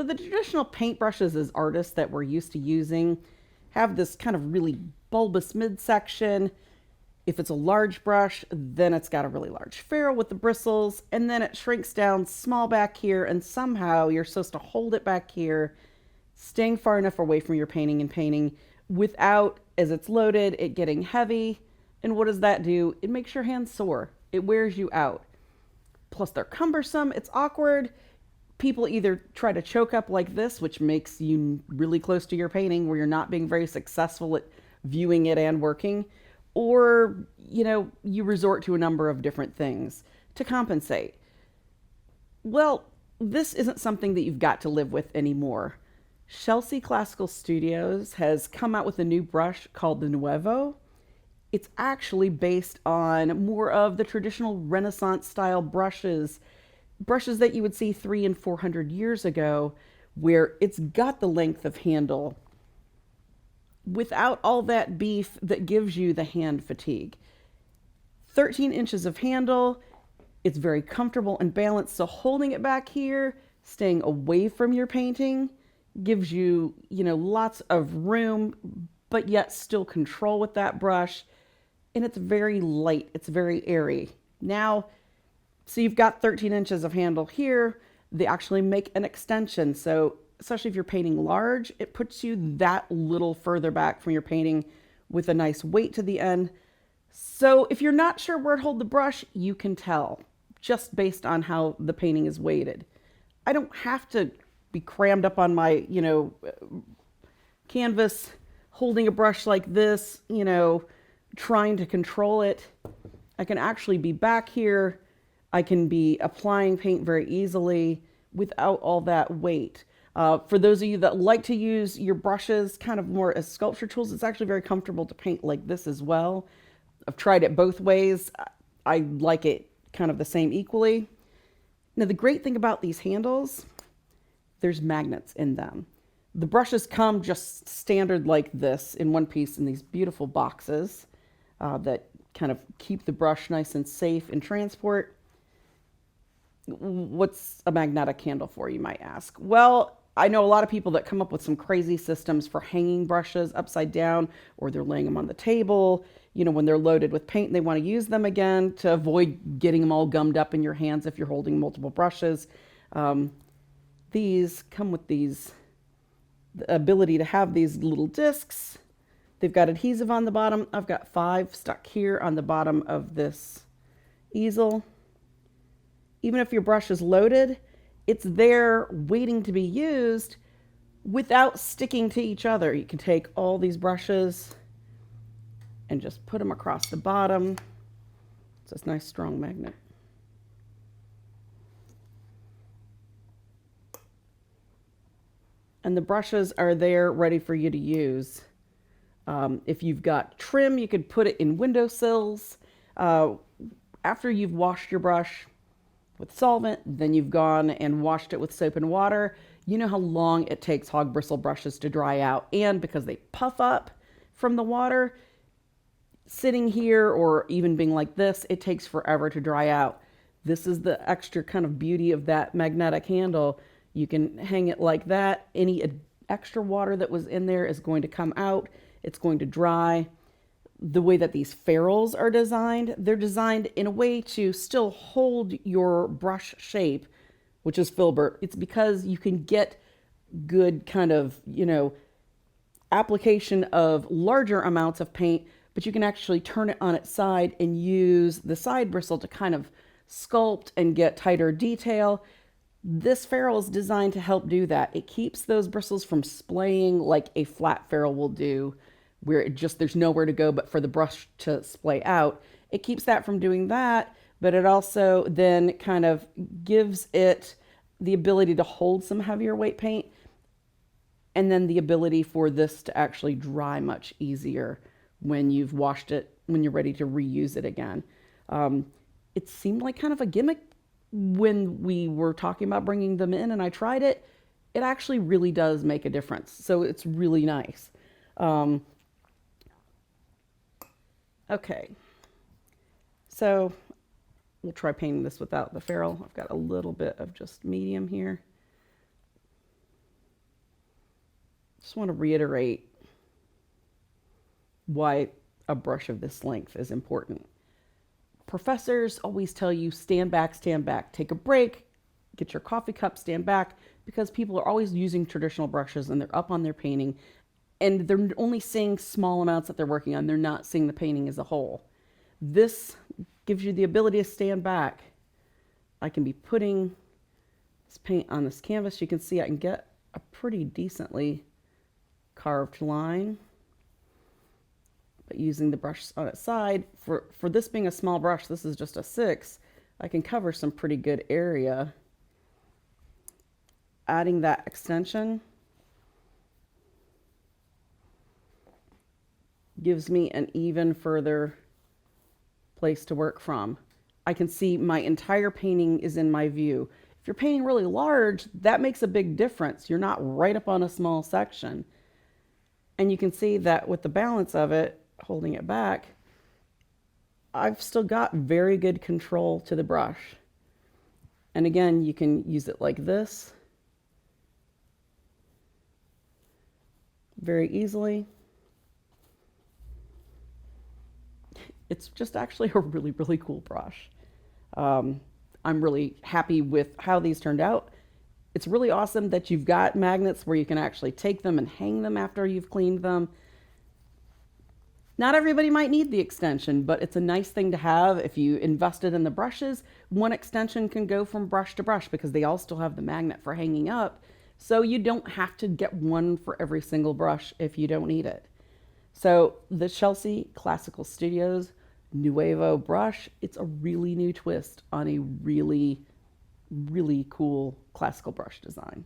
the traditional paintbrushes as artists that we're used to using have this kind of really bulbous midsection. If it's a large brush, then it's got a really large ferrule with the bristles, and then it shrinks down small back here, and somehow you're supposed to hold it back here, staying far enough away from your painting and painting without, as it's loaded, it getting heavy. And what does that do? It makes your hands sore. It wears you out. Plus, they're cumbersome. It's awkward. People either try to choke up like this, which makes you really close to your painting where you're not being very successful at viewing it and working, or, you resort to a number of different things to compensate. Well, this isn't something that you've got to live with anymore. Chelsea Classical Studios has come out with a new brush called the Nuovo. It's actually based on more of the traditional Renaissance style brushes that you would see 300 and 400 years ago, where it's got the length of handle without all that beef that gives you the hand fatigue. 13 inches of handle. It's very comfortable and balanced. So holding it back here, staying away from your painting, gives you, lots of room, but yet still control with that brush. And it's very light. It's very airy. Now, so you've got 13 inches of handle here. They actually make an extension. So especially if you're painting large, it puts you that little further back from your painting with a nice weight to the end. So if you're not sure where to hold the brush, you can tell just based on how the painting is weighted. I don't have to be crammed up on my, canvas holding a brush like this, trying to control it. I can actually be back here. I can be applying paint very easily without all that weight. For those of you that like to use your brushes kind of more as sculpture tools, it's actually very comfortable to paint like this as well. I've tried it both ways. I like it kind of the same equally. Now, the great thing about these handles, there's magnets in them. The brushes come just standard like this in one piece in these beautiful boxes that kind of keep the brush nice and safe in transport. What's a magnetic handle for, you might ask? Well, I know a lot of people that come up with some crazy systems for hanging brushes upside down, or they're laying them on the table, when they're loaded with paint and they want to use them again to avoid getting them all gummed up in your hands if you're holding multiple brushes. These come with the ability to have these little discs. They've got adhesive on the bottom. I've got 5 stuck here on the bottom of this easel. Even if your brush is loaded, it's there waiting to be used without sticking to each other. You can take all these brushes and just put them across the bottom. It's this nice strong magnet. And the brushes are there ready for you to use. If you've got trim, you could put it in windowsills. After you've washed your brush with solvent, then you've gone and washed it with soap and water. You know how long it takes hog bristle brushes to dry out. And because they puff up from the water, sitting here or even being like this, it takes forever to dry out. This is the extra kind of beauty of that magnetic handle. You can hang it like that. Any extra water that was in there is going to come out. It's going to dry. The way that these ferrules are designed, they're designed in a way to still hold your brush shape, which is filbert. It's because you can get good kind of, application of larger amounts of paint, but you can actually turn it on its side and use the side bristle to kind of sculpt and get tighter detail. This ferrule is designed to help do that. It keeps those bristles from splaying like a flat ferrule will do, where there's nowhere to go but for the brush to splay out. It keeps that from doing that, but it also then kind of gives it the ability to hold some heavier weight paint, and then the ability for this to actually dry much easier when you've washed it, when you're ready to reuse it again. It seemed like kind of a gimmick when we were talking about bringing them in and I tried it. It actually really does make a difference. So it's really nice. Okay, so we'll try painting this without the ferrule. I've got a little bit of just medium here. Just want to reiterate why a brush of this length is important. Professors always tell you stand back, take a break, get your coffee cup, stand back, because people are always using traditional brushes and they're up on their painting and they're only seeing small amounts that they're working on. They're not seeing the painting as a whole. This gives you the ability to stand back. I can be putting this paint on this canvas. You can see I can get a pretty decently carved line, but using the brush on its side, for this being a small brush, this is just a 6, I can cover some pretty good area. Adding that extension gives me an even further place to work from. I can see my entire painting is in my view. If you're painting really large, that makes a big difference. You're not right up on a small section. And you can see that with the balance of it, holding it back, I've still got very good control to the brush. And again, you can use it like this very easily. It's just actually a really, really cool brush. I'm really happy with how these turned out. It's really awesome that you've got magnets where you can actually take them and hang them after you've cleaned them. Not everybody might need the extension, but it's a nice thing to have. If you invested in the brushes, one extension can go from brush to brush because they all still have the magnet for hanging up. So you don't have to get one for every single brush if you don't need it. So the Chelsea Classical Studios Nuovo brush, it's a really new twist on a really, really cool classical brush design.